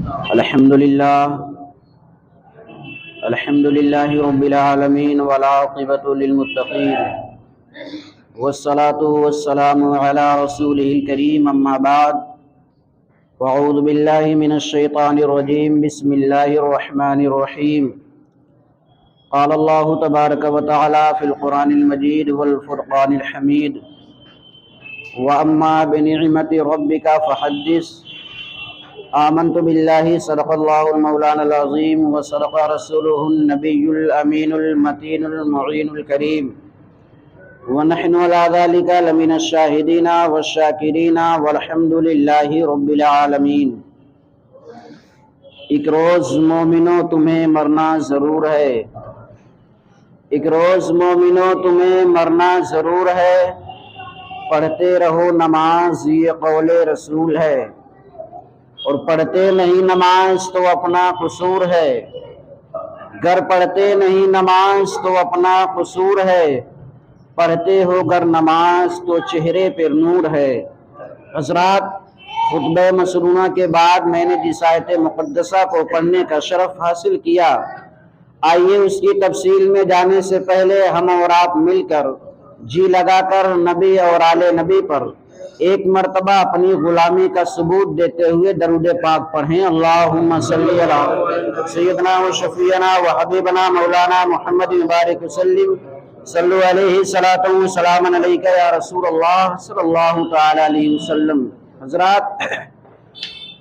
الحمد للہ رب العالمین والعاقبۃ للمتقین والصلاة والسلام علی رسولہ الکریم اما بعد اعوذ باللہ من الشیطان الرجیم بسم اللہ الرحمن الرحیم قال اللہ تبارک وتعالی فی القرآن المجید والفرقان الحمید واما بنعمت ربک فحدث آمنت باللہ صدق اللہ المولانا العظیم وصدق رسولہ النبی الامین المتین المعین الکریم ونحن علی ذلک لمن الشاہدین والشاکرین والحمد للہ رب العالمین۔ ایک روز مومنوں تمہیں مرنا ضرور ہے، ایک روز مومنوں تمہیں مرنا ضرور ہے، پڑھتے رہو نماز یہ قول رسول ہے، اور پڑھتے نہیں نماز تو اپنا قصور ہے، گر پڑھتے نہیں نماز تو اپنا قصور ہے، پڑھتے ہو گر نماز تو چہرے پر نور ہے۔ حضرات، خطبہ مسنونہ کے بعد میں نے جس آیت مقدسہ کو پڑھنے کا شرف حاصل کیا، آئیے اس کی تفصیل میں جانے سے پہلے ہم اور آپ مل کر جی لگا کر نبی اور آل نبی پر ایک مرتبہ اپنی غلامی کا ثبوت دیتے ہوئے درود پاک پڑھیں۔ اللہم صلی علی سیدنا و شفیعنا و حبیبنا مولانا محمد مبارک وسلم، صلو علیہ صلاۃ و سلام علیک یا رسول اللہ صلی اللہ تعالی علیہ وسلم۔ حضرات،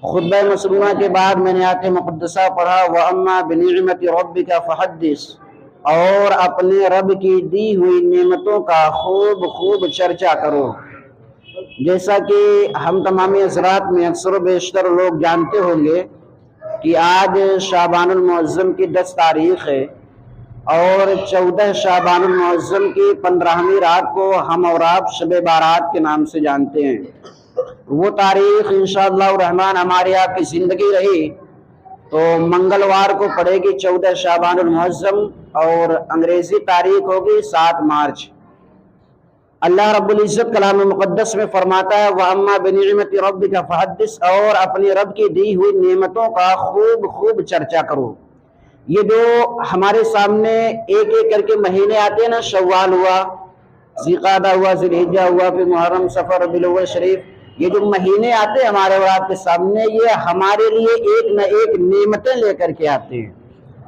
خطبہ مسنونہ کے بعد میں نے آیت مقدسہ پڑھا وَأَمَّا بِنِعْمَةِ رَبِّكَ فَحَدِّثْ، اور اپنے رب کی دی ہوئی نعمتوں کا خوب چرچا کرو۔ جیسا کہ ہم تمام حضرات میں اکثر و بیشتر لوگ جانتے ہوں گے کہ آج شعبان المعظم کی 10 تاریخ ہے، اور 14 شعبان المعظم کی 15ویں رات کو ہم اور آپ شب بارات کے نام سے جانتے ہیں۔ وہ تاریخ انشاءاللہ الرحمن ہماری آپ کی زندگی رہی تو منگلوار کو پڑے گی 14 شعبان المعظم، اور انگریزی تاریخ ہوگی 7 مارچ۔ اللہ رب العزت کلام مقدس میں فرماتا ہے وَأَمَّا بِنِعْمَةِ رَبِّكَ فَحَدِّثْ، اور اپنے رب کی دی ہوئی نعمتوں کا خوب چرچا کرو۔ یہ جو ہمارے سامنے ایک ایک کر کے مہینے آتے ہیں نا، شوال ہوا، ذوالقعدہ ہوا، ذوالحجہ ہوا، پھر محرم، صفر، ربیع الاول شریف، یہ جو مہینے آتے ہیں ہمارے اور آپ کے سامنے، یہ ہمارے لیے ایک نہ ایک نعمتیں لے کر کے آتے ہیں۔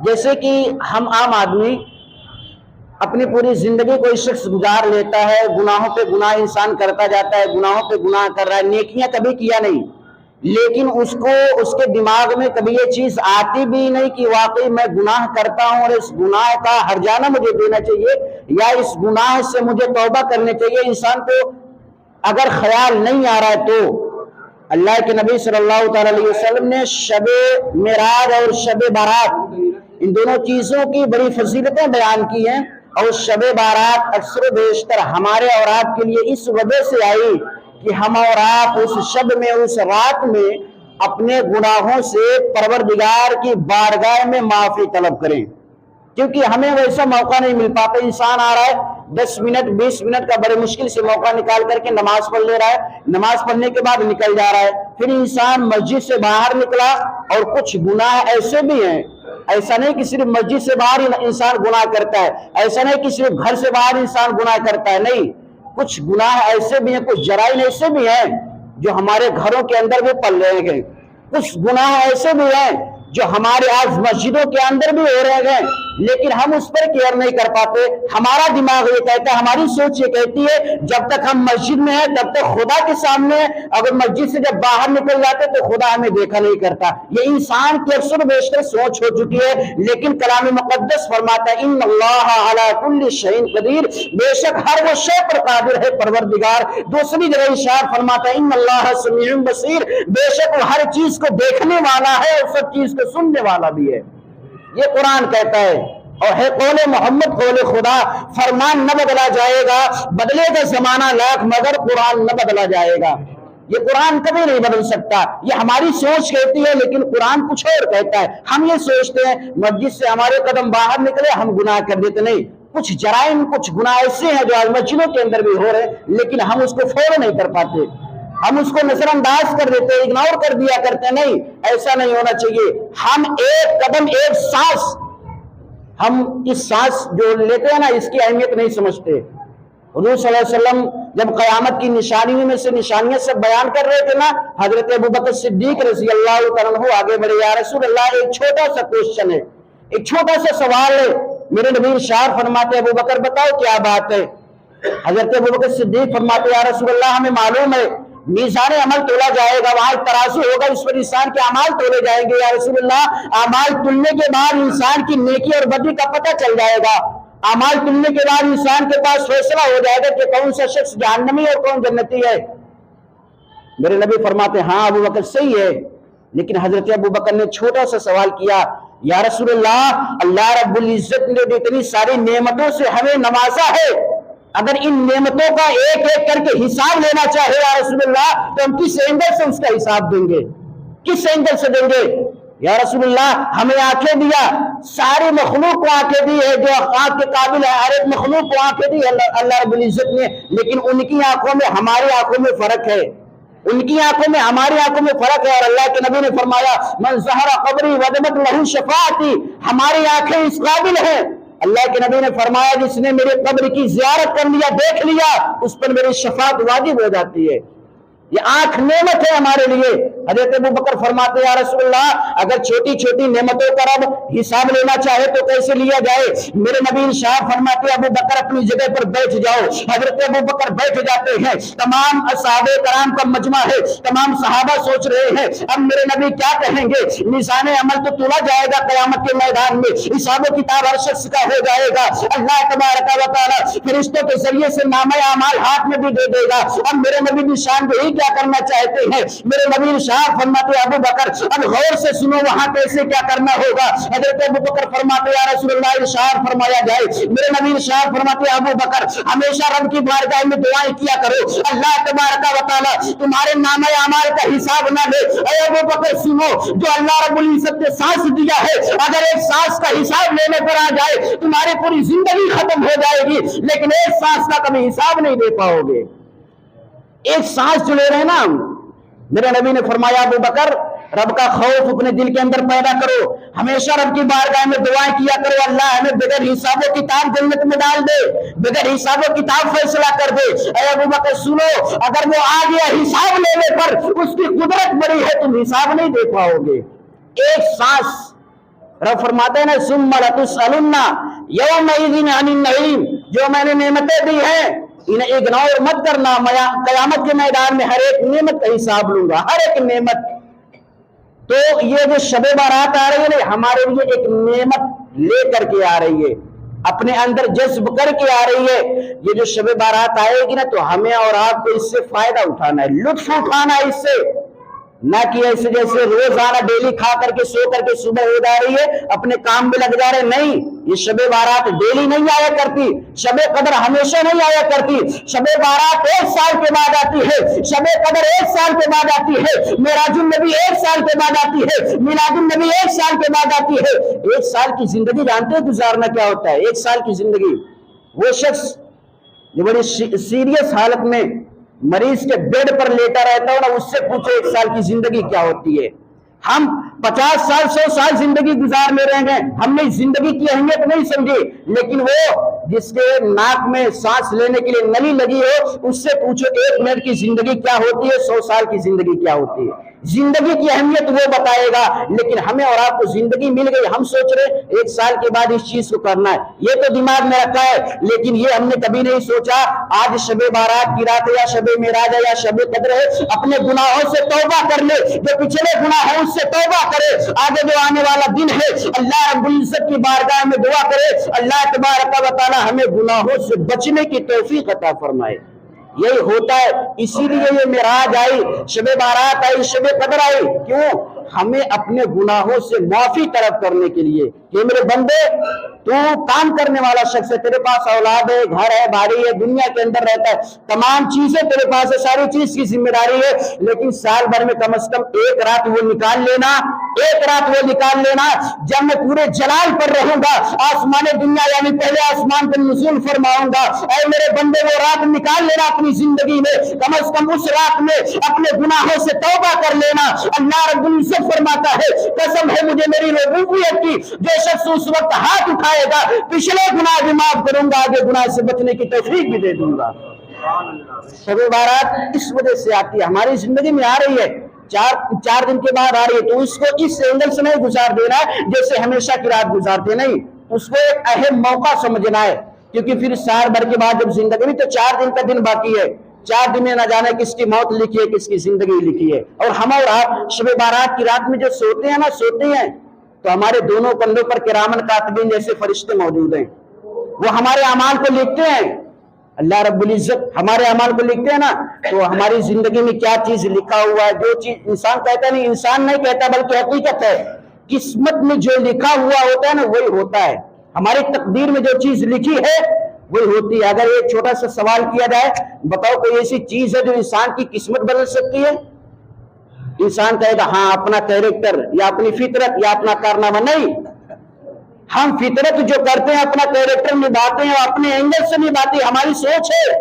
جیسے کہ ہم عام آدمی اپنی پوری زندگی کوئی شخص گزار لیتا ہے، گناہوں پہ گناہ انسان کرتا جاتا ہے، گناہوں پہ گناہ کر رہا ہے، نیکیاں کبھی کیا نہیں، لیکن اس کے دماغ میں کبھی یہ چیز آتی بھی نہیں کہ واقعی میں گناہ کرتا ہوں اور اس گناہ کا ہرجانہ مجھے دینا چاہیے، یا اس گناہ سے مجھے توبہ کرنی چاہیے۔ انسان کو اگر خیال نہیں آ رہا ہے تو اللہ کے نبی صلی اللہ تعالی علیہ وسلم نے شب معراج اور شب بارات ان دونوں چیزوں کی بڑی فضیلتیں بیان کی ہیں، اور شب بارات اکثر و بیشتر ہمارے اور آپ کے لیے اس وجہ سے آئی کہ ہم اور آپ اس شب میں، اس رات میں اپنے گناہوں سے پروردگار کی بارگاہ میں معافی طلب کریں، کیونکہ ہمیں ویسا موقع نہیں مل پاتا۔ انسان آ رہا ہے 10 منٹ 20 منٹ کا بڑے مشکل سے موقع نکال کر کے نماز پڑھ لے رہا ہے، نماز پڑھنے کے بعد نکل جا رہا ہے، پھر انسان مسجد سے باہر نکلا اور کچھ گناہ ایسے بھی ہیں، ایسا نہیں کہ صرف مسجد سے باہر انسان گناہ کرتا ہے، ایسا نہیں کہ صرف گھر سے باہر انسان گناہ کرتا ہے، نہیں، کچھ گناہ ایسے بھی ہیں، کچھ جرائم ایسے بھی ہیں جو ہمارے گھروں کے اندر بھی پل رہے ہیں، کچھ گناہ ایسے بھی ہیں جو ہمارے آج مسجدوں کے اندر بھی ہو رہے ہیں، لیکن ہم اس پر کیئر نہیں کر پاتے۔ ہمارا دماغ یہ کہتا ہے، ہماری سوچ یہ کہتی ہے جب تک ہم مسجد میں ہیں تب تک خدا کے سامنے، اگر مسجد سے جب باہر نکل جاتے تو خدا ہمیں دیکھا نہیں کرتا۔ یہ انسان کی اکثر بیشتر سوچ ہو چکی ہے، لیکن کلام مقدس فرماتا ہے ان اللہ علی کل شیء قدیر، بے شک ہر وہ شے پر قادر ہے پروردگار۔ دوسری جگہ ارشاد فرماتا ہے ان اللہ سمیع بصیر، بے شک وہ ہر چیز کو دیکھنے والا ہے اور سب چیز کو سننے والا بھی ہے۔ یہ قرآن کہتا ہے، اور ہے قول محمد، قول خدا۔ فرمان نہ بدلا جائے گا، بدلے گا زمانہ لاکھ مگر قرآن نہ بدلا جائے گا۔ یہ قرآن کبھی نہیں بدل سکتا، یہ ہماری سوچ کہتی ہے لیکن قرآن کچھ اور کہتا ہے۔ ہم یہ سوچتے ہیں مسجد سے ہمارے قدم باہر نکلے ہم گناہ کر دیتے، نہیں، کچھ جرائم، کچھ گناہ ایسے ہیں جو آج مسجدوں کے اندر بھی ہو رہے ہیں، لیکن ہم اس کو فالو نہیں کر پاتے۔ ہم اس کو نظر انداز کر دیتے ہیں، اگنور کر دیا کرتے. نہیں، ایسا نہیں ہونا چاہیے. ہم ایک قدم ایک سانس، ہم اس سانس جو لیتے ہیں نا اس کی اہمیت نہیں سمجھتے. حضور صلی اللہ علیہ وسلم جب قیامت کی نشانیوں میں سے نشانیاں سے بیان کر رہے تھے نا، حضرت ابوبکر صدیق رضی اللہ تعالیٰ عنہ آگے بڑھے. یا رسول اللہ، ایک چھوٹا سا کوشچن ہے، ایک چھوٹا سا سوال ہے. میرے نبی ارشاد فرماتے ابوبکر بتاؤ کیا بات ہے. حضرت ابوبکر صدیق فرماتے یا رسول اللہ ہمیں معلوم ہے میزان عمل تولا جائے گا، وہاں ترازو ہوگا، اس پر انسان کے اعمال تولے جائیں گے. یا رسول اللہ اعمال تلنے کے بعد انسان کی نیکی اور بدی کا پتہ چل جائے گا. اعمال تلنے کے بعد انسان کے پاس فیصلہ ہو جائے گا کہ کون سا شخص جہنمی اور کون جنتی ہے. میرے نبی فرماتے ہاں ابوبکر صحیح ہے. لیکن حضرت ابوبکر نے چھوٹا سا سوال کیا، یا رسول اللہ، اللہ رب العزت نے اتنی ساری نعمتوں سے ہمیں نوازا ہے، اگر ان نعمتوں کا ایک ایک کر کے حساب لینا چاہے یا رسول اللہ تو ہم کس اینگل سے اس کا حساب دیں گے، کس اینگل سے دیں گے. یا رسول اللہ ہمیں آنکھیں دیا، ساری مخلوق کو آنکھیں دی ہے، جو آنکھ کے قابل ہے ہر ایک مخلوق کو آنکھیں دی اللہ رب العزت نے، لیکن ان کی آنکھوں میں ہماری آنکھوں میں فرق ہے، ان کی آنکھوں میں ہماری آنکھوں میں فرق ہے. اور اللہ کے نبی نے فرمایا من ظہر قبری وجبت لہ شفاعتی، ہماری آنکھیں اس قابل ہیں. اللہ کے نبی نے فرمایا جس نے میرے قبر کی زیارت کر لیا، دیکھ لیا، اس پر میری شفاعت واجب ہو جاتی ہے. یہ آنکھ نعمت ہے ہمارے لیے. حضرت ابوبکر فرماتے یا رسول اللہ اگر چھوٹی چھوٹی نعمتوں کا رب حساب لینا چاہے تو کیسے لیا جائے. میرے نبی ارشاد فرماتے ابوبکر اپنی جگہ پر بیٹھ جاؤ. حضرت ابوبکر بیٹھ جاتے ہیں. تمام صحابہ کرام کا مجمع ہے، تمام صحابہ سوچ رہے ہیں اب میرے نبی کیا کہیں گے. میزان عمل تو تولا جائے گا قیامت کے میدان میں، حساب و کتاب ہر شخص کا ہو جائے گا. اللہ تبارک و تعالی فرشتوں کے ذریعے سے نامہ اعمال ہاتھ میں بھی دے دے گا. اب میرے نبی نشان بھی کیا کرنا چاہتے ہیں. میرے نبی ارشاد فرماتے ابو بکر اب غور سے سنو وہاں کیسے کیا کرنا ہوگا. حضرت ابو بکر فرماتے یا رسول اللہ ارشاد فرمایا جائے. میرے نبی ارشاد فرماتے ابو بکر ہمیشہ رب کی بارگاہ میں دعائیں کیا کرو، اللہ تبارک و تعالی تمہارے نامہ اعمال کا حساب نہ لے. اے ابو بکر سنو، جو اللہ رب العزت نے سانس دیا ہے اگر ایک سانس کا حساب لینے پر آ جائے تمہاری پوری زندگی ختم ہو جائے گی، لیکن ایک سانس کا کبھی حساب نہیں دے پاؤ گے. ایک سانس جو لے رہے ہیں نا. میرے نبی نے فرمایا ابو بکر رب کا خوف اپنے دل کے اندر پیدا کرو، ہمیشہ رب کی بارگاہ میں دعائیں کیا کرو اللہ ہمیں بغیر حساب و کتاب جنت میں ڈال دے، بغیر حساب و کتاب فیصلہ کر دے. اے ابو بکر سنو، اگر وہ آ گیا حساب لینے پر اس کی قدرت بڑی ہے، تم حساب نہیں دے پاؤ گے. ایک سانس. رب فرماتے ہیں نا ثم لتسألن یومئذ عن النعیم، جو میں نے نعمتیں دی ہیں انہیں اگنور مت کرنا. قیامت کے میدان میں ہر ایک نعمت کا حساب لوں گا، ہر ایک نعمت. تو یہ جو شب بارات آ رہی ہے نا ہمارے لیے ایک نعمت لے کر کے آ رہی ہے، اپنے اندر جذب کر کے آ رہی ہے. یہ جو شب بارات آئے گی نا تو ہمیں اور آپ کو اس سے فائدہ اٹھانا ہے، لطف اٹھانا ہے اس سے، نہ کہ ایسے جیسے روزانہ ڈیلی کھا کر کے سو کر کے صبح ہو جا رہی ہے اپنے کام میں لگ جا رہے. نہیں، یہ شب بارات ڈیلی نہیں آیا کرتی، شب قدر ہمیشہ نہیں آیا کرتی. شب بارات 1 سال کے بعد آتی ہے، شب قدر 1 سال کے بعد آتی ہے، معراج النبی 1 سال کے بعد آتی ہے، میلاد النبی 1 سال کے بعد آتی ہے. 1 سال کی زندگی جانتے ہیں گزارنا کیا ہوتا ہے؟ 1 سال کی زندگی. وہ شخص جو بڑی سیریس حالت میں مریض کے بیڈ پر لیٹا رہتا ہے نا اس سے پوچھو 1 سال کی زندگی کیا ہوتی ہے. ہم 50 سال 100 سال زندگی گزار لے رہے ہیں، ہم نے زندگی کی اہمیت نہیں سمجھی. لیکن وہ جس کے ناک میں سانس لینے کے لیے نلی لگی ہو اس سے پوچھو 1 منٹ کی زندگی کیا ہوتی ہے، 100 سال کی زندگی کیا ہوتی ہے. زندگی کی اہمیت وہ بتائے گا. لیکن ہمیں اور آپ کو زندگی مل گئی، ہم سوچ رہے 1 سال کے بعد اس چیز کو کرنا ہے، یہ تو دماغ میں رکھا ہے. لیکن یہ ہم نے کبھی نہیں سوچا آج شب بارات کی رات ہے یا شب معراج ہے یا شب قدر ہے، اپنے گناہوں سے توبہ کر لے، جو پچھلے گناہ ہیں اس سے توبہ کرے. آگے جو آنے والا دن ہے اللہ رب العزت کی بارگاہ میں دعا کرے اللہ تبارک و تعالی ہمیں گناہوں سے بچنے کی توفیق عطا فرمائے. یہی ہوتا ہے، اسی لیے یہ معراج آئی، شب بارات آئی، شب قدر آئی. کیوں؟ ہمیں اپنے گناہوں سے معافی طلب کرنے کے لیے کہ میرے بندے تو کام کرنے والا شخص ہے، تیرے پاس اولاد ہے، گھر ہے، باڑی ہے، دنیا کے اندر رہتا ہے، تمام چیزیں تیرے پاس ہے، ساری چیز کی ذمہ داری ہے، لیکن سال بھر میں کم از کم ایک رات وہ نکال لینا، جب میں پورے جلال پر رہوں گا، آسمان دنیا یعنی پہلے آسمان پر نزول فرماؤں گا، اے میرے بندے وہ رات نکال لینا اپنی زندگی میں، کم از کم اس رات میں اپنے گناہوں سے توبہ کر لینا۔ اللہ رب العزت فرماتا ہے قسم ہے مجھے میری ربوبیت کی، جو شخص اس وقت ہاتھ اٹھائے گا پچھلے گناہ بھی معاف کروں گا، آگے گناہ سے بچنے کی توفیق بھی دے دوں گا۔ شب بارات اس وجہ سے آتی ہے، ہماری زندگی میں آ رہی ہے، چار دن کے بعد آ رہی ہے، تو اس کو اس اینگل سے نہیں گزار دینا ہے جیسے ہمیشہ کی رات گزارتے، نہیں، اس کو ایک اہم موقع سمجھنا ہے، کیونکہ پھر سال بھر کے بعد جب زندگی میں تو 4 دن کا دن باقی ہے، 4 دن میں نہ جانے کس کی موت لکھی ہے کس کی زندگی لکھی ہے، اور ہم اور آپ شب بارات کی رات میں جو سوتے ہیں تو ہمارے دونوں کندھوں پر کرامن کاتبین جیسے فرشتے موجود ہیں، وہ ہمارے اعمال کو لکھتے ہیں، اللہ رب العزت ہمارے اعمال کو لکھتے ہیں نا، تو ہماری زندگی میں کیا چیز لکھا ہوا ہے، جو چیز انسان کہتا نہیں، انسان نہیں کہتا بلکہ حقیقت ہے، قسمت میں جو لکھا ہوا ہوتا ہے نا وہی ہوتا ہے، ہماری تقدیر میں جو چیز لکھی ہے وہی ہوتی ہے۔ اگر ایک چھوٹا سا سوال کیا جائے، بتاؤ کوئی ایسی چیز ہے جو انسان کی قسمت بدل سکتی ہے؟ انسان کہے گا ہاں اپنا کیریکٹر یا اپنی فطرت یا اپنا کارنامہ، نہیں، ہم فطرت جو کرتے ہیں اپنا کیریکٹر نبھاتے ہیں اور اپنے اینگل سے نبھاتے ہیں، ہماری سوچ ہے،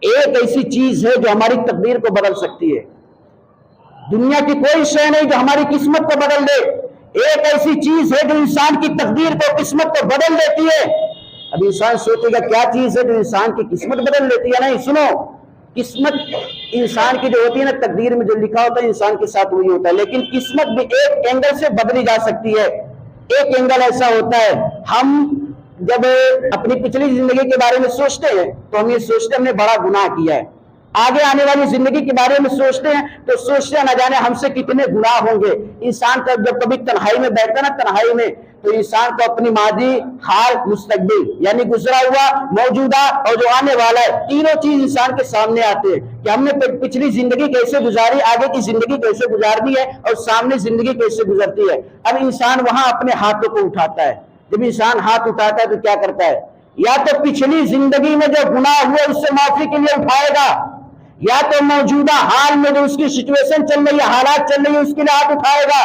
ایک ایسی چیز ہے جو ہماری تقدیر کو بدل سکتی ہے، دنیا کی کوئی شے نہیں جو ہماری قسمت کو بدل دے، ایک ایسی چیز ہے جو انسان کی تقدیر کو قسمت کو بدل دیتی ہے۔ اب انسان سوچے گا کیا چیز ہے جو انسان کی قسمت بدل دیتی ہے؟ نہیں، سنو، قسمت انسان کی جو ہوتی ہے نا، تقدیر میں جو لکھا ہوتا ہے انسان کے ساتھ وہی ہوتا ہے، لیکن قسمت بھی ایک اینگل سے بدلی جا سکتی ہے۔ ایک اینگل ایسا ہوتا ہے، ہم جب اپنی پچھلی زندگی کے بارے میں سوچتے ہیں تو ہم یہ سوچتے ہیں ہم نے بڑا گناہ کیا ہے، آگے آنے والی زندگی کے بارے میں سوچتے ہیں تو سوچتے ہیں نہ جانے ہم سے کتنے گناہ ہوں گے۔ انسان کا جب کبھی تنہائی میں بیٹھتا ہے نا، تنہائی میں، تو انسان کو اپنی ماضی، حال، مستقبل یعنی گزرا ہوا، موجودہ اور جو آنے والا ہے، تینوں چیز انسان کے سامنے آتے ہیں کہ ہم نے پچھلی زندگی کیسے گزاری، آگے کی زندگی کیسے گزارنی ہے اور سامنے زندگی کیسے گزرتی ہے۔ اب انسان وہاں اپنے ہاتھوں کو اٹھاتا ہے، جب انسان ہاتھ اٹھاتا ہے تو کیا کرتا ہے؟ یا تو پچھلی زندگی میں جو گناہ ہوئے اس سے معافی کے لیے اٹھائے گا، یا تو موجودہ حال میں جو اس کی سچویشن چل رہی ہے، حالات چل رہی ہے، اس کے لیے ہاتھ اٹھائے گا،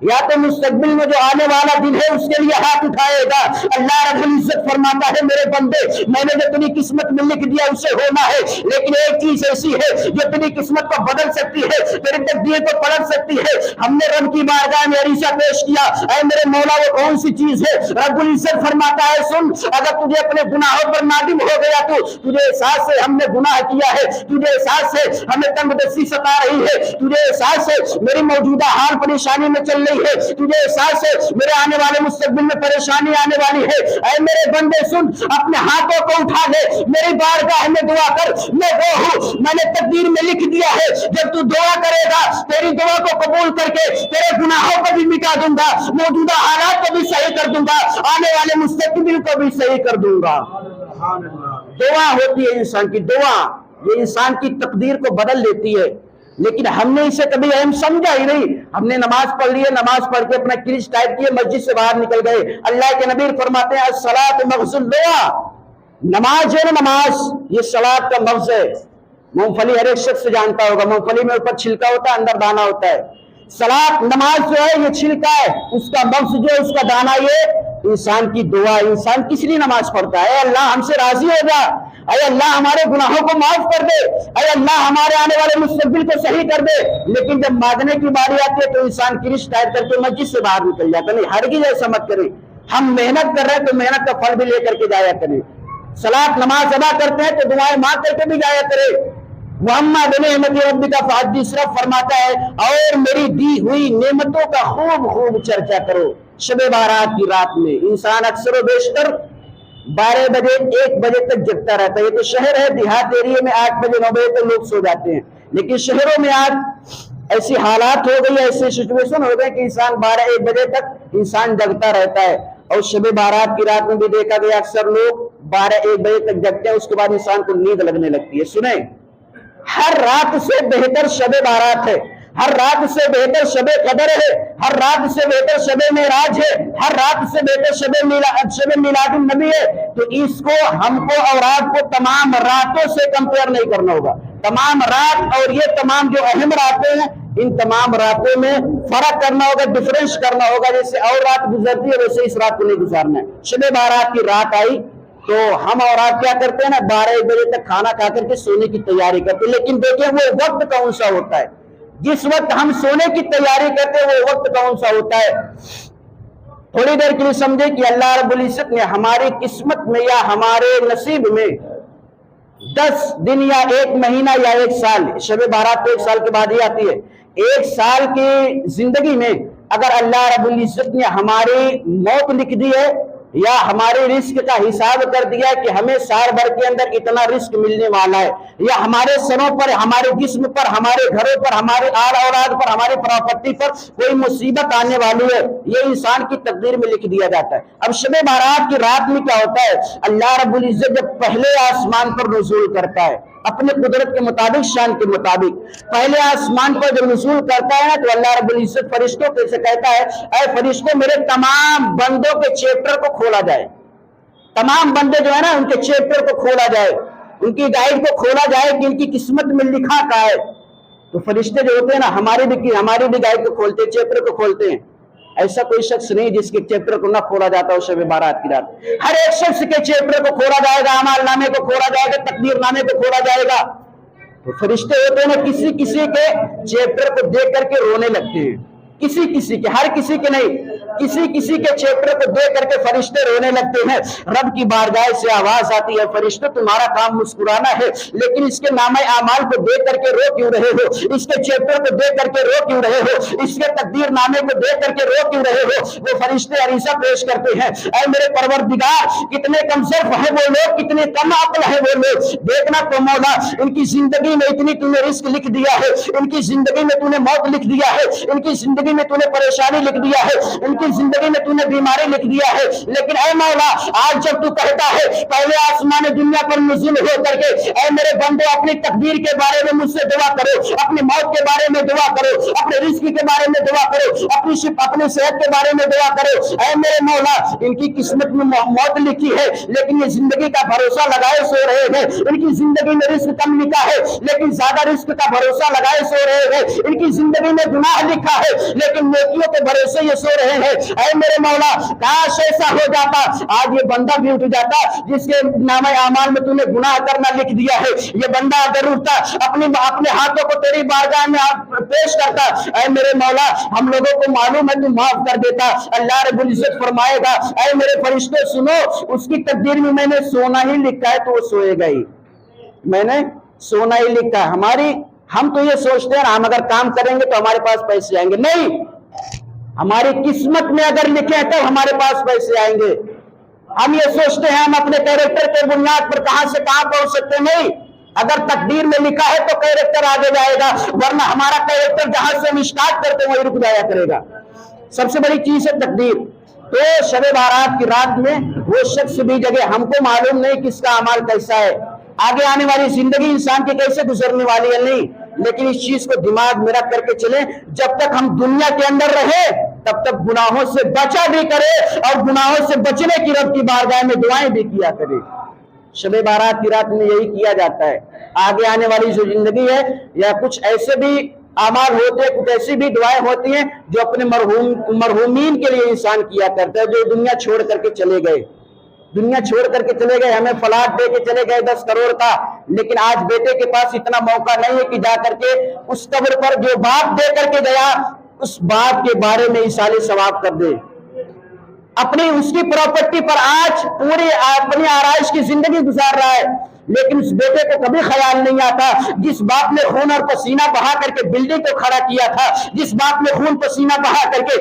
یا تو مستقبل میں جو آنے والا دن ہے اس کے لیے ہاتھ اٹھائے گا۔ اللہ رب العزت فرماتا ہے میرے بندے، میں نے جو تیری قسمت میں لکھ دیا اسے ہونا ہے، لیکن ایک چیز ایسی ہے جو تیری قسمت کو بدل سکتی ہے، تیری تقدیر کو پلٹ سکتی ہے۔ ہم نے رب کی بارگاہ میں عریضہ پیش کیا، اے میرے مولا وہ کون سی چیز ہے؟ رب العزت فرماتا ہے سن، اگر تجھے اپنے گناہوں پر نادم ہو گیا تو تجھے احساس ہے ہم نے گناہ کیا ہے، تجھے احساس ہے ہمیں تنگ دستی ستا رہی ہے، تجھے احساس ہے میری موجودہ حال پریشانی میں چل رہی ہے، تجھے احساس ہے میرے آنے والے مستقبل میں پریشانی آنے والی ہے، اے میرے بندے سن، اپنے ہاتھوں کو اٹھا لے، میری بارگاہ میں دعا کر، میں وہ ہوں، میں نے تقدیر میں لکھ دیا ہے، جب تو دعا کرے گا تیری دعا کو قبول کر کے تیرے گناہوں کو بھی مٹا دوں گا، موجودہ حالات کو بھی صحیح کر دوں گا، آنے والے مستقبل کو بھی صحیح کر دوں گا۔ دعا ہوتی ہے انسان کی، دعا یہ انسان کی تقدیر کو بدل دیتی ہے، لیکن ہم نے اسے کبھی اہم سمجھا ہی نہیں۔ ہم نے نماز پڑھ لی ہے، نماز پڑھ کے اپنا کرش ٹائپ کیے، مسجد سے باہر نکل گئے۔ اللہ کے نبی فرماتے ہیں الصلاۃ مغز الدعا، نماز ہے نا، نماز یہ صلاۃ کا مغز ہے۔ مونگ پھلی ہر ایک شخص جانتا ہوگا، مونگ پھلی میں اوپر چھلکا ہوتا ہے، اندر دانا ہوتا ہے۔ صلاۃ نماز جو ہے یہ چھلکا ہے، اس کا مغز جو ہے اس کا دانا یہ انسان کی دعا۔ انسان کس لیے نماز پڑھتا ہے؟ اے اللہ ہم سے راضی ہو جا، اے اللہ ہمارے گناہوں کو معاف کر دے، اے اللہ ہمارے آنے والے مستقبل کو صحیح کر دے۔ لیکن جب مانگنے کی باری آتی ہے تو انسان کرش ٹائپ کر کے مسجد سے باہر نکل جاتا ہے۔ نہیں، ہرگز ایسا مت کریں، ہم محنت کر رہے ہیں تو محنت کا پھل بھی لے کر کے جایا کریں، صلاۃ نماز ادا کرتے ہیں تو دعائیں مانگ کر کے بھی جایا کریں۔ محمد بنعمت ربک فحدث، رب فرماتا ہے اور میری دی ہوئی نعمتوں کا خوب خوب چرچا کرو۔ شب بارات کی رات میں انسان اکثر و بیشتر 12 بجے 1 بجے تک جگتا رہتا ہے۔ یہ تو شہر ہے، دیہات ایریے میں 8 بجے 9 بجے تک لوگ سو جاتے ہیں، لیکن شہروں میں آج ایسی حالات ہو گئی، ایسے سچویشن ہو گئے کہ انسان 12-1 بجے تک انسان جگتا رہتا ہے۔ اور شب بارات کی رات میں بھی دیکھا گیا اکثر لوگ 12-1 بجے تک جگتے ہیں، اس کے بعد انسان کو نیند لگنے لگتی ہے۔ سنیں، ہر رات سے بہتر شب بارات ہے، ہر رات سے بہتر شب قدر ہے، ہر رات سے بہتر شب معراج ہے، ہر رات سے بہتر شب میلاد النبی ہے، تو اس کو ہم کو اور آپ کو تمام راتوں سے کمپیئر نہیں کرنا ہوگا۔ تمام رات اور یہ تمام جو اہم راتیں ہیں، ان تمام راتوں میں فرق کرنا ہوگا، ڈفرینس کرنا ہوگا۔ جیسے اور رات گزرتی ہے ویسے اس رات کو نہیں گزارنا ہے۔ شب بارات کی رات آئی تو ہم اور آپ کیا کرتے ہیں نا، 12 بجے تک کھانا کھا کر کے سونے کی تیاری کرتے ہیں، لیکن دیکھیں وہ وقت کون سا ہوتا ہے؟ جس وقت ہم سونے کی تیاری کرتے ہیں وہ وقت کون سا ہوتا ہے؟ تھوڑی دیر کے لیے سمجھے کہ اللہ رب العزت نے ہماری قسمت میں یا ہمارے نصیب میں 10 دن یا 1 مہینہ یا 1 سال، شب بارات تو 1 سال کے بعد ہی آتی ہے، 1 سال کی زندگی میں اگر اللہ رب العزت نے ہماری موت لکھ دی ہے یا ہمارے رزق کا حساب کر دیا کہ ہمیں سال بھر کے اندر اتنا رزق ملنے والا ہے، یا ہمارے سروں پر، ہمارے جسم پر، ہمارے گھروں پر، ہمارے آل اولاد پر، ہماری پراپرٹی پر کوئی مصیبت آنے والی ہے، یہ انسان کی تقدیر میں لکھ دیا جاتا ہے۔ اب شب بارات کی رات میں کیا ہوتا ہے؟ اللہ رب العزت جب پہلے آسمان پر نزول کرتا ہے اپنے قدرت کے مطابق، شان کے مطابق، پہلے آسمان پر جب نزول کرتا ہے تو اللہ رب العزت فرشتوں سے کہتا ہے، اے فرشتوں میرے تمام بندوں کے چیپٹر کو کھولا جائے، تمام بندے جو ہے نا ان کے چیپٹر کو کھولا جائے، ان کی گائیڈ کو کھولا جائے کہ ان کی قسمت میں لکھا کیا ہے۔ تو فرشتے جو ہوتے ہیں نا ہماری بھی گائیڈ کو کھولتے ہیں، چیپٹر کو کھولتے ہیں۔ ایسا کوئی شخص نہیں جس کے چیپٹر کو نہ کھولا جاتا ہو شب بارات کی رات۔ ہر ایک شخص کے چیپٹر کو کھولا جائے گا، اعمال نامے کو کھولا جائے گا، تقدیر نامے کو کھولا جائے گا۔ تو فرشتے ہوتے ہیں نا کسی کسی کے چیپٹر کو دیکھ کر کے رونے لگتے ہیں، کسی کے، ہر کسی کے نہیں، کسی کے چیپٹر کو دیکھ کر کے فرشتے رونے لگتے ہیں۔ رب کی بارگاہ سے آواز آتی ہے، فرشتے تمہارا کام مسکرانا ہے، لیکن اس کے نامہ اعمال کو دیکھ کر کے رو کیوں رہے ہو؟ اس کے چیپٹر کو دیکھ کر کے رو کیوں رہے ہو؟ اس کے تقدیر نامے کو دیکھ کر کے رو کیوں رہے ہو؟ وہ فرشتے عریضہ پیش کرتے ہیں، اے میرے پروردگار کتنے کم ظرف ہیں وہ لوگ، کتنے کم عقل ہیں وہ لوگ، دیکھنا تو مولا ان کی زندگی میں اتنی تو نے رزق لکھ دیا ہے، ان کی زندگی میں تو نے موت لکھ دیا ہے، ان کی زندگی میں تو نے پریشانی لکھ دیا ہے، ان کی زندگی میں تو نے بیماری لکھ دیا ہے، لیکن اے مولا آج جب تو کہتا ہے پہلے آسمان دنیا پر نزول ہو کر کے، اے میرے بندے اپنی تقدیر کے بارے میں مجھ سے دعا کرو، اپنی موت کے بارے میں دعا کرو، اپنے رزق کے بارے میں دعا کرو، اپنی صحت کے بارے میں دعا کرو، اے میرے مولا ان کی قسمت میں موت لکھی ہے لیکن یہ زندگی کا بھروسہ لگائے سو رہے ہیں، ان کی زندگی میں رزق کم لکھا ہے لیکن زیادہ رزق کا بھروسہ لگائے سو رہے ہیں، ان کی زندگی میں گناہ لکھا ہے لیکن نیکیوں کے بھروسے یہ سو رہے ہیں، اے میرے مولا کاش ایسا ہو جاتا آج یہ بندہ بھی اٹھ جاتا جس کے نامہ اعمال میں تو نے گناہ کرنا لکھ دیا ہے، یہ بندہ اگر اٹھتا اپنے ہاتھوں کو تیری بارگاہ میں پیش کرتا، اے میرے مولا ہم لوگوں کو معلوم ہے تو معاف کر دیتا۔ اللہ رب العزت فرمائے گا، اے میرے فرشتے سنو، اس کی تقدیر میں نے سونا ہی لکھا ہے تو وہ سوئے گا ہی، میں نے سونا ہی لکھا ہے۔ ہم تو یہ سوچتے ہیں ہم اگر کام کریں گے تو ہمارے پاس پیسے آئیں گے، نہیں، ہماری قسمت میں اگر لکھے تو ہمارے پاس پیسے آئیں گے۔ ہم یہ سوچتے ہیں ہم اپنے کیریکٹر کے بنیاد پر کہاں سے کہاں پہنچ سکتے، نہیں، اگر تقدیر میں لکھا ہے تو کیریکٹر آگے جائے گا، ورنہ ہمارا کیریکٹر جہاں سے ہم اسٹارٹ کرتے ہیں وہی رک جایا کرے گا۔ سب سے بڑی چیز ہے تقدیر۔ تو شب بارات کی رات میں وہ شخص بھی جگہ ہم کو معلوم نہیں کس کا اعمال کیسا ہے، آگے آنے والی زندگی انسان کی کیسے گزرنے والی ہے، نہیں، لیکن اس چیز کو دماغ میں رکھ کر کے چلیں جب تک ہم دنیا کے اندر رہے تب تک گناہوں سے بچا بھی کرے اور گناہوں سے بچنے کی رب کی بارگاہ میں دعائیں بھی کیا کرے۔ شب بارات کی رات میں یہی کیا جاتا ہے۔ آگے آنے والی جو زندگی ہے یا کچھ ایسے بھی اعمال ہوتے ہیں، کچھ ایسی بھی دعائیں ہوتی ہیں جو اپنے مرحومین کے لیے انسان کیا کرتا ہے، جو دنیا چھوڑ کر کے چلے گئے، دنیا چھوڑ کر کے چلے گئے، ہمیں فلاٹ دے کے چلے گئے 10 کروڑ کا، لیکن آج بیٹے کے پاس اتنا موقع نہیں ہے کہ جا کر کے اس قبر پر جو باپ دے کر کے گیا اس باپ کے بارے میں ایصال ثواب کر دے، اپنی اس کی پراپرٹی پر آج پوری اپنی آرائش کی زندگی گزار رہا ہے، لیکن اس بیٹے کو کبھی خیال نہیں آتا جس باپ نے خون اور پسینہ بہا کر کے بلڈنگ کو کھڑا کیا تھا، جس باپ نے خون پسینہ بہا کر کے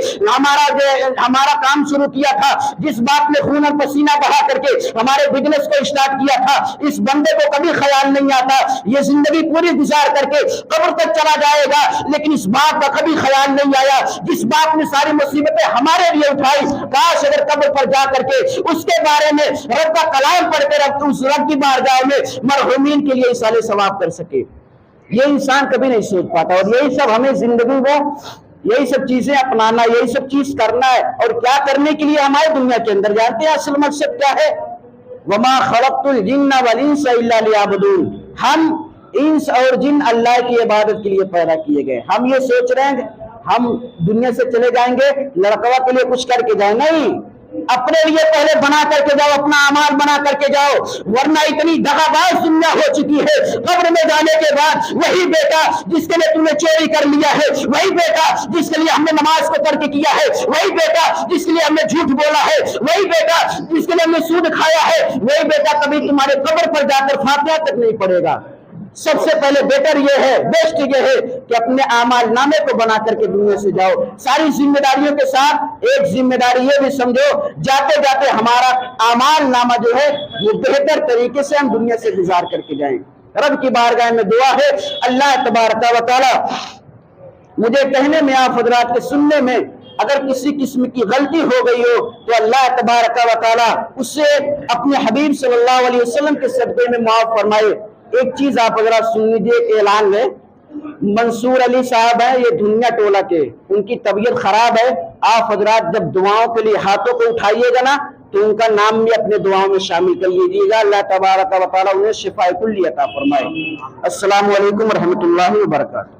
ہمارا کام شروع کیا تھا، جس باپ نے خون اور پسینہ بہا کر کے ہمارے بزنس کو اسٹارٹ کیا تھا، اس بندے کو کبھی خیال نہیں آتا یہ زندگی پوری گزار کر کے قبر تک چلا جائے گا، لیکن اس باپ کا کبھی خیال نہیں آیا جس باپ نے ساری مصیبتیں ہمارے لیے اٹھائی، کاش اگر قبر پر جا کر کے اس کے بارے میں رب کا کلام پڑھ کے اس رب کی بارگاہ میں مرحومین کے لیے ایصال ثواب کر سکے۔ یہ انسان کبھی نہیں سوچ پاتا. اور یہی سب ہمیں زندگی میں یہی سب چیزیں اپنانا, یہی سب چیز کرنا ہے. اور کیا کرنے کے لیے ہمارے دنیا کے اندر جانتے ہیں اصل مقصد کیا ہے؟ وما خلقت الجن والانس الا لیعبدون. ہم انس اور جن اللہ کی عبادت کے لیے پیدا کیے گئے. ہم یہ سوچ رہے ہیں ہم دنیا سے چلے جائیں گے لڑکوا کے لیے کچھ کر کے جائیں. نہیں, اپنے لیے پہلے بنا کر کے جاؤ, اپنا اعمال بنا کر کے جاؤ, ورنہ اتنی دغا باز دنیا ہو چکی ہے. قبر میں جانے کے بعد وہی بیٹا جس کے لیے تم نے چوری کر لیا ہے, وہی بیٹا جس کے لیے ہم نے نماز کو ترک کیا ہے, وہی بیٹا جس کے لیے ہم نے جھوٹ بولا ہے, وہی بیٹا جس کے لیے ہم نے سود کھایا ہے, وہی بیٹا کبھی تمہارے قبر پر جا کر فاتحہ تک نہیں پڑے گا. سب سے پہلے بیٹر یہ ہے, بیسٹ یہ ہے کہ اپنے اعمال نامے کو بنا کر کے دنیا سے جاؤ. ساری ذمہ داریوں کے ساتھ ایک ذمہ داری یہ بھی سمجھو, جاتے جاتے ہمارا اعمال نامہ جو ہے وہ بہتر طریقے سے ہم دنیا سے گزار کر کے جائیں. رب کی بارگاہ میں دعا ہے, اللہ تبارک و تعالی مجھے کہنے میں, آپ حضرات کے سننے میں اگر کسی قسم کی غلطی ہو گئی ہو تو اللہ تبارک و تعالی اسے اپنے حبیب صلی اللہ علیہ وسلم کے صدقے میں معاف فرمائے. ایک چیز آپ حضرات سن لیجیے, اعلان میں منصور علی صاحب ہیں, یہ دھنیا ٹولہ کے, ان کی طبیعت خراب ہے. آپ حضرات جب دعاؤں کے لیے ہاتھوں کو اٹھائیے گا نا تو ان کا نام بھی اپنے دعاؤں میں شامل کر لیجیے گا. اللہ تبارک و تعالی انہیں شفاء کلی عطا فرمائے. السلام علیکم ورحمۃ اللہ وبرکاتہ.